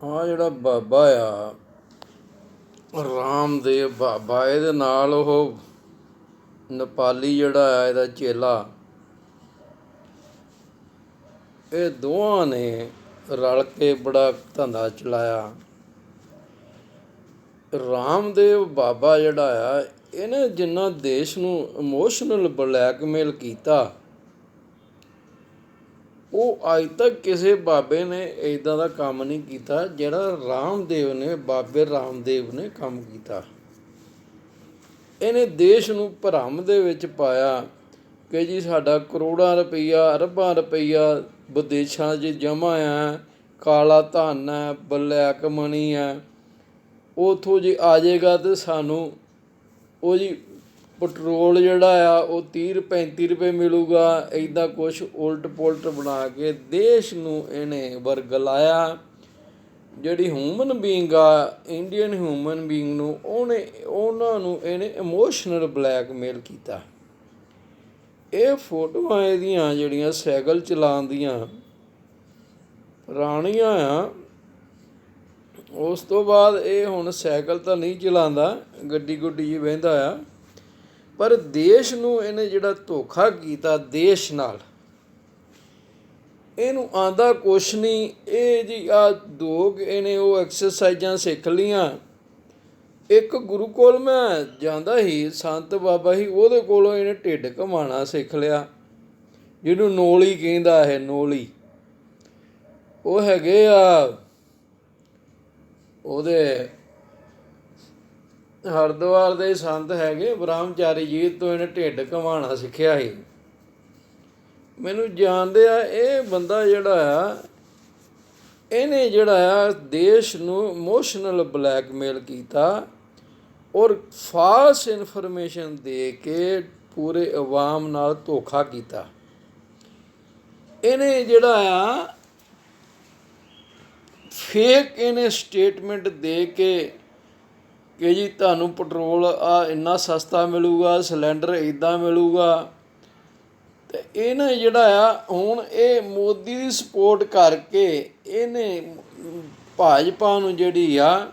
ਆ ਜਿਹੜਾ ਬਾਬਾ ਆ ਰਾਮਦੇਵ ਬਾਬਾ, ਇਹਦੇ ਨਾਲ ਉਹ ਨੇਪਾਲੀ ਜਿਹੜਾ ਆ ਇਹਦਾ ਚੇਲਾ, ਇਹ ਦੋਵਾਂ ਨੇ ਰਲ ਕੇ ਬੜਾ ਧੰਦਾ ਚਲਾਇਆ। ਰਾਮਦੇਵ ਬਾਬਾ ਜਿਹੜਾ ਆ ਇਹਨੇ ਜਿੰਨਾ ਦੇਸ਼ ਨੂੰ ਇਮੋਸ਼ਨਲ ਬਲੈਕਮੇਲ ਕੀਤਾ, ਉਹ ਅੱਜ ਤੱਕ ਕਿਸੇ ਬਾਬੇ ਨੇ ਇੱਦਾਂ ਦਾ ਕੰਮ ਨਹੀਂ ਕੀਤਾ ਜਿਹੜਾ ਰਾਮਦੇਵ ਨੇ, ਬਾਬੇ ਰਾਮਦੇਵ ਨੇ ਕੰਮ ਕੀਤਾ। ਇਹਨੇ ਦੇਸ਼ ਨੂੰ ਭਰਮ ਦੇ ਵਿੱਚ ਪਾਇਆ ਕਿ ਜੀ ਸਾਡਾ ਕਰੋੜਾਂ ਰੁਪਈਆ, ਅਰਬਾਂ ਰੁਪਈਆ ਵਿਦੇਸ਼ਾਂ 'ਚ ਜਮ੍ਹਾਂ ਆ, ਕਾਲਾ ਧਨ ਹੈ, ਬਲੈਕ ਮਨੀ ਹੈ, ਉੱਥੋਂ ਜੇ ਆ ਜਾਏਗਾ ਤਾਂ ਸਾਨੂੰ ਉਹ ਜੀ ਪੈਟਰੋਲ ਜਿਹੜਾ ਆ ਉਹ 30-35 ਰੁਪਏ ਮਿਲੂਗਾ। ਇੱਦਾਂ ਕੁਛ ਉਲਟ ਪੁਲਟ ਬਣਾ ਕੇ ਦੇਸ਼ ਨੂੰ ਇਹਨੇ ਵਰਗਲਾਇਆ। ਜਿਹੜੀ ਹਿਊਮਨ ਬੀਇੰਗ ਆ, ਇੰਡੀਅਨ ਹਿਊਮਨ ਬੀਇੰਗ ਨੂੰ ਉਹਨਾਂ ਨੂੰ ਇਹਨੇ ਇਮੋਸ਼ਨਲ ਬਲੈਕਮੇਲ ਕੀਤਾ। ਇਹ ਫੋਟੋਆਂ ਇਹਦੀਆਂ ਜਿਹੜੀਆਂ ਸਾਈਕਲ ਚਲਾਉਣ ਦੀਆਂ ਪੁਰਾਣੀਆਂ ਆ। ਉਸ ਤੋਂ ਬਾਅਦ ਇਹ ਹੁਣ ਸਾਈਕਲ ਤਾਂ ਨਹੀਂ ਚਲਾਉਂਦਾ, ਗੱਡੀ ਗੁੱਡੀ 'ਚ ਬਹਿੰਦਾ ਆ। ਪਰ ਦੇਸ਼ ਨੂੰ ਇਹਨੇ ਜਿਹੜਾ ਧੋਖਾ ਕੀਤਾ ਦੇਸ਼ ਨਾਲ, ਇਹਨੂੰ ਆਉਂਦਾ ਕੁਛ ਨਹੀਂ। ਇਹ ਜੀ ਆ ਇਹਨੇ ਉਹ ਐਕਸਰਸਾਈਜ਼ਾਂ ਸਿੱਖ ਲਈਆਂ। ਇੱਕ ਗੁਰੂ ਕੋਲ ਮੈਂ ਜਾਂਦਾ ਸੀ, ਸੰਤ ਬਾਬਾ ਸੀ, ਉਹਦੇ ਕੋਲੋਂ ਇਹਨੇ ਢਿੱਡ ਘੁਮਾਉਣਾ ਸਿੱਖ ਲਿਆ, ਜਿਹਨੂੰ ਨੋਲੀ ਕਹਿੰਦਾ ਇਹ ਨੋਲੀ। ਉਹ ਹੈਗੇ ਆ ਉਹਦੇ ਹਰਿਦੁਆਰ ਦੇ ਸੰਤ ਹੈਗੇ ਬ੍ਰਹਮਚਾਰੀ ਜੀ, ਤੋਂ ਇਹਨੇ ਢਿੱਡ ਘੁਮਾਉਣਾ ਸਿੱਖਿਆ ਸੀ। ਮੈਨੂੰ ਜਾਣਦੇ ਆ ਇਹ ਬੰਦਾ ਜਿਹੜਾ ਆ, ਇਹਨੇ ਜਿਹੜਾ ਆ ਦੇਸ਼ ਨੂੰ ਇਮੋਸ਼ਨਲ ਬਲੈਕਮੇਲ ਕੀਤਾ ਔਰ ਫਾਲਸ ਇਨਫੋਰਮੇਸ਼ਨ ਦੇ ਕੇ ਪੂਰੇ ਅਵਾਮ ਨਾਲ ਧੋਖਾ ਕੀਤਾ। ਇਹਨੇ ਜਿਹੜਾ ਆ ਫੇਕ ਇਹਨੇ ਸਟੇਟਮੈਂਟ ਦੇ ਕੇ ਕਿ ਜੀ ਤੁਹਾਨੂੰ ਪੈਟਰੋਲ ਆ ਇੰਨਾ ਸਸਤਾ ਮਿਲੂਗਾ, ਸਿਲੰਡਰ ਇੱਦਾਂ ਮਿਲੂਗਾ। ਅਤੇ ਇਹਨੇ ਜਿਹੜਾ ਆ ਹੁਣ ਇਹ ਮੋਦੀ ਦੀ ਸਪੋਰਟ ਕਰਕੇ ਇਹਨੇ ਭਾਜਪਾ ਨੂੰ ਜਿਹੜੀ ਆ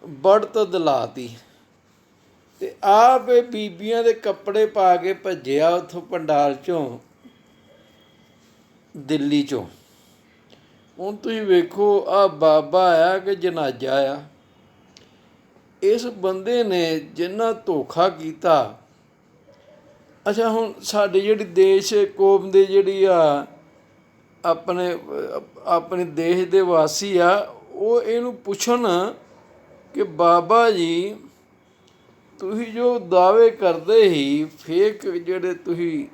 ਬੜਤ ਦਿਲਾਤੀ। ਅਤੇ ਆਪ ਇਹ ਬੀਬੀਆਂ ਦੇ ਕੱਪੜੇ ਪਾ ਕੇ ਭੱਜਿਆ ਉੱਥੋਂ ਪੰਡਾਲ 'ਚੋਂ, ਦਿੱਲੀ 'ਚੋਂ। ਹੁਣ ਤੁਸੀਂ ਵੇਖੋ ਆਹ ਬਾਬਾ ਆ ਕਿ ਜਨਾਜ਼ਾ ਆ। ਇਸ ਬੰਦੇ ਨੇ ਜਿੰਨਾ ਧੋਖਾ ਕੀਤਾ। ਅੱਛਾ, ਹੁਣ ਸਾਡੀ ਜਿਹੜੀ ਦੇਸ਼ ਕੌਮ ਦੇ ਜਿਹੜੀ ਆ ਆਪਣੇ ਦੇਸ਼ ਦੇ ਵਾਸੀ ਆ, ਉਹ ਇਹਨੂੰ ਪੁੱਛਣ ਕਿ ਬਾਬਾ ਜੀ ਤੁਸੀਂ ਜੋ ਦਾਅਵੇ ਕਰਦੇ ਸੀ, ਫੇਕ ਜਿਹੜੇ ਤੁਸੀਂ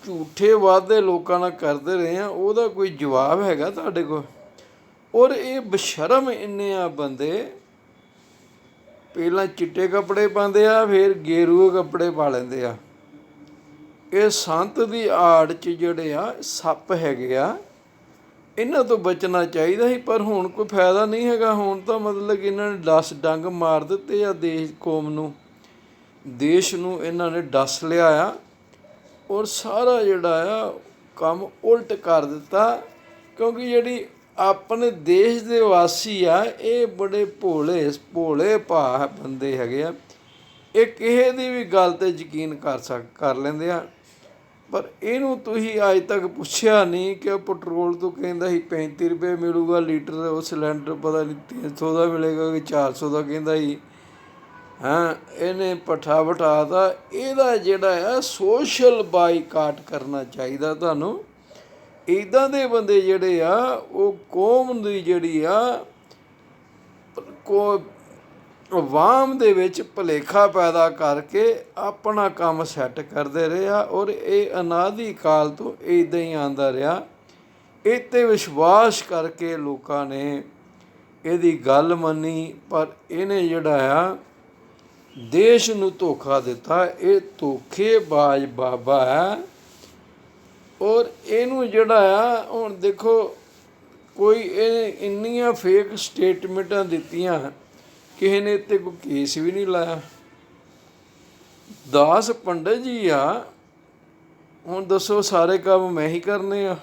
ਝੂਠੇ ਵਾਅਦੇ ਲੋਕਾਂ ਨਾਲ ਕਰਦੇ ਰਹੇ ਆ, ਉਹਦਾ ਕੋਈ ਜਵਾਬ ਹੈਗਾ ਤੁਹਾਡੇ ਕੋਲ? ਔਰ ਇਹ ਬਸ਼ਰਮ ਇੰਨੇ ਆ ਬੰਦੇ, ਪਹਿਲਾਂ ਚਿੱਟੇ ਕੱਪੜੇ ਪਾਉਂਦੇ ਆ, ਫਿਰ ਗੇਰੂਏ ਕੱਪੜੇ ਪਾ ਲੈਂਦੇ ਆ। ਇਹ ਸੰਤ ਦੀ ਆੜ 'ਚ ਜਿਹੜੇ ਆ ਸੱਪ ਹੈਗੇ ਆ, ਇਹਨਾਂ ਤੋਂ ਬਚਣਾ ਚਾਹੀਦਾ ਸੀ। ਪਰ ਹੁਣ ਕੋਈ ਫਾਇਦਾ ਨਹੀਂ ਹੈਗਾ। ਹੁਣ ਤਾਂ ਮਤਲਬ ਕਿ ਇਹਨਾਂ ਨੇ ਡਸ ਡੰਗ ਮਾਰ ਦਿੱਤੇ ਆ ਦੇਸ਼ ਕੌਮ ਨੂੰ, ਦੇਸ਼ ਨੂੰ ਇਹਨਾਂ ਨੇ ਡਸ ਲਿਆ ਆ ਔਰ ਸਾਰਾ ਜਿਹੜਾ ਆ ਕੰਮ ਉਲਟ ਕਰ ਦਿੱਤਾ। ਕਿਉਂਕਿ ਜਿਹੜੀ ਆਪਣੇ ਦੇਸ਼ ਦੇ ਵਾਸੀ ਆ, ਇਹ ਬੜੇ ਭੋਲੇ ਭਾਅ ਬੰਦੇ ਹੈਗੇ ਆ। ਇਹ ਕਿਸੇ ਦੀ ਵੀ ਗੱਲ 'ਤੇ ਯਕੀਨ ਕਰ ਲੈਂਦੇ ਆ। ਪਰ ਇਹਨੂੰ ਤੁਸੀਂ ਅੱਜ ਤੱਕ ਪੁੱਛਿਆ ਨਹੀਂ ਕਿ ਪੈਟਰੋਲ ਤੋਂ ਕਹਿੰਦਾ ਸੀ 35 ਰੁਪਏ ਮਿਲੂਗਾ ਲੀਟਰ, ਉਹ ਸਿਲੰਡਰ ਪਤਾ ਨਹੀਂ 300 ਦਾ ਮਿਲੇਗਾ ਕਿ 400 ਦਾ ਕਹਿੰਦਾ ਸੀ। ਇਹਨੇ ਪੱਠਾ ਬਿਠਾਤਾ। ਇਹਦਾ ਜਿਹੜਾ ਆ ਸੋਸ਼ਲ ਬਾਈਕਾਟ ਕਰਨਾ ਚਾਹੀਦਾ ਤੁਹਾਨੂੰ। ਇੱਦਾਂ ਦੇ ਬੰਦੇ ਜਿਹੜੇ ਆ ਉਹ ਕੌਮ ਦੀ ਜਿਹੜੀ ਆ ਅਵਾਮ ਦੇ ਵਿੱਚ ਭੁਲੇਖਾ ਪੈਦਾ ਕਰਕੇ ਆਪਣਾ ਕੰਮ ਸੈੱਟ ਕਰਦੇ ਰਹੇ ਆ। ਔਰ ਇਹ ਅਨਾਦਿ ਕਾਲ ਤੋਂ ਇੱਦਾਂ ਹੀ ਆਉਂਦਾ ਰਿਹਾ। ਇਹ 'ਤੇ ਵਿਸ਼ਵਾਸ ਕਰਕੇ ਲੋਕਾਂ ਨੇ ਇਹਦੀ ਗੱਲ ਮੰਨੀ, ਪਰ ਇਹਨੇ ਜਿਹੜਾ ਆ ਦੇਸ਼ ਨੂੰ ਧੋਖਾ ਦਿੱਤਾ। ਇਹ ਧੋਖੇਬਾਜ਼ ਬਾਬਾ ਹੈ। ਔਰ ਇਹਨੂੰ ਜਿਹੜਾ ਆ ਹੁਣ ਦੇਖੋ, ਕੋਈ ਇਹਨੇ ਇੰਨੀਆਂ ਫੇਕ ਸਟੇਟਮੈਂਟਾਂ ਦਿੱਤੀਆਂ, ਕਿਸੇ ਨੇ ਇੱਥੇ ਕੋਈ ਕੇਸ ਵੀ ਨਹੀਂ ਲਾਇਆ। ਦਾਸ ਪੰਡਤ ਜੀ ਆ, ਹੁਣ ਦੱਸੋ ਸਾਰੇ ਕੰਮ ਮੈਂ ਹੀ ਕਰਨੇ ਆ?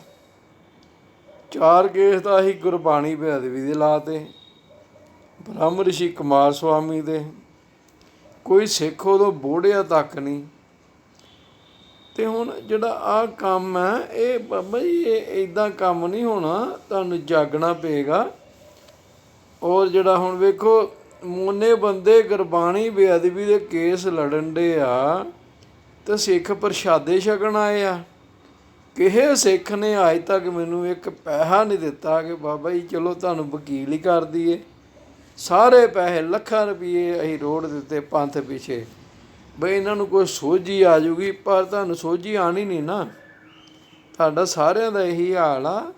4 ਕੇਸ ਤਾਂ ਅਸੀਂ ਗੁਰਬਾਣੀ ਬੇਅਦਬੀ ਦੇ ਲਾਤੇ, ਬ੍ਰਹਮ ਰਿਸ਼ੀ ਕੁਮਾਰ ਸਵਾਮੀ ਦੇ, ਕੋਈ ਸਿੱਖ ਉਦੋਂ ਬੋੜਿਆ ਤੱਕ ਨਹੀਂ। ਅਤੇ ਹੁਣ ਜਿਹੜਾ ਆਹ ਕੰਮ ਹੈ ਇਹ ਬਾਬਾ ਜੀ ਇਹ ਇੱਦਾਂ ਕੰਮ ਨਹੀਂ ਹੋਣਾ, ਤੁਹਾਨੂੰ ਜਾਗਣਾ ਪਏਗਾ। ਔਰ ਜਿਹੜਾ ਹੁਣ ਵੇਖੋ ਮੋਨੇ ਬੰਦੇ ਗੁਰਬਾਣੀ ਬੇਅਦਬੀ ਦੇ ਕੇਸ ਲੜਨ ਡੇ ਆ ਅਤੇ ਸਿੱਖ ਪ੍ਰਸ਼ਾਦੇ ਛਕਣ ਆਏ ਆ। ਕਿਸੇ ਸਿੱਖ ਨੇ ਅੱਜ ਤੱਕ ਮੈਨੂੰ ਇੱਕ ਪੈਸਾ ਨਹੀਂ ਦਿੱਤਾ ਕਿ ਬਾਬਾ ਜੀ ਚਲੋ ਤੁਹਾਨੂੰ ਵਕੀਲ ਹੀ ਕਰ ਦਈਏ। ਸਾਰੇ ਪੈਸੇ ਲੱਖਾਂ ਰੁਪਈਏ ਅਸੀਂ ਰੋੜ ਦਿੱਤੇ ਪੰਥ ਪਿੱਛੇ, ਬਈ ਇਹਨਾਂ ਨੂੰ ਕੋਈ ਸੋਝੀ ਆ ਜੂਗੀ, ਪਰ ਤੁਹਾਨੂੰ ਸੋਝੀ ਆਉਣੀ ਨਹੀਂ ਨਾ। ਤੁਹਾਡਾ ਸਾਰਿਆਂ ਦਾ ਇਹੀ ਹਾਲ ਆ।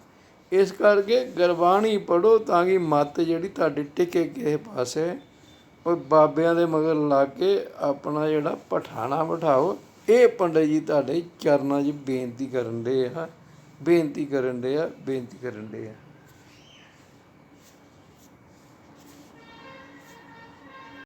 ਇਸ ਕਰਕੇ ਗੁਰਬਾਣੀ ਪੜ੍ਹੋ ਤਾਂ ਕਿ ਮੱਤ ਜਿਹੜੀ ਤੁਹਾਡੀ ਟਿਕੇ ਕਿਸੇ ਪਾਸੇ। ਉਹ ਬਾਬਿਆਂ ਦੇ ਮਗਰ ਲੱਗ ਕੇ ਆਪਣਾ ਜਿਹੜਾ ਪਠਾਣਾ ਬਿਠਾਓ। ਇਹ ਪੰਡਿਤ ਜੀ ਤੁਹਾਡੇ ਚਰਨਾਂ 'ਚ ਬੇਨਤੀ ਕਰਨ ਡੇ ਆ, ਬੇਨਤੀ ਕਰਨ ਡੇ ਆ, ਬੇਨਤੀ ਕਰਨ ਡੇ ਆ।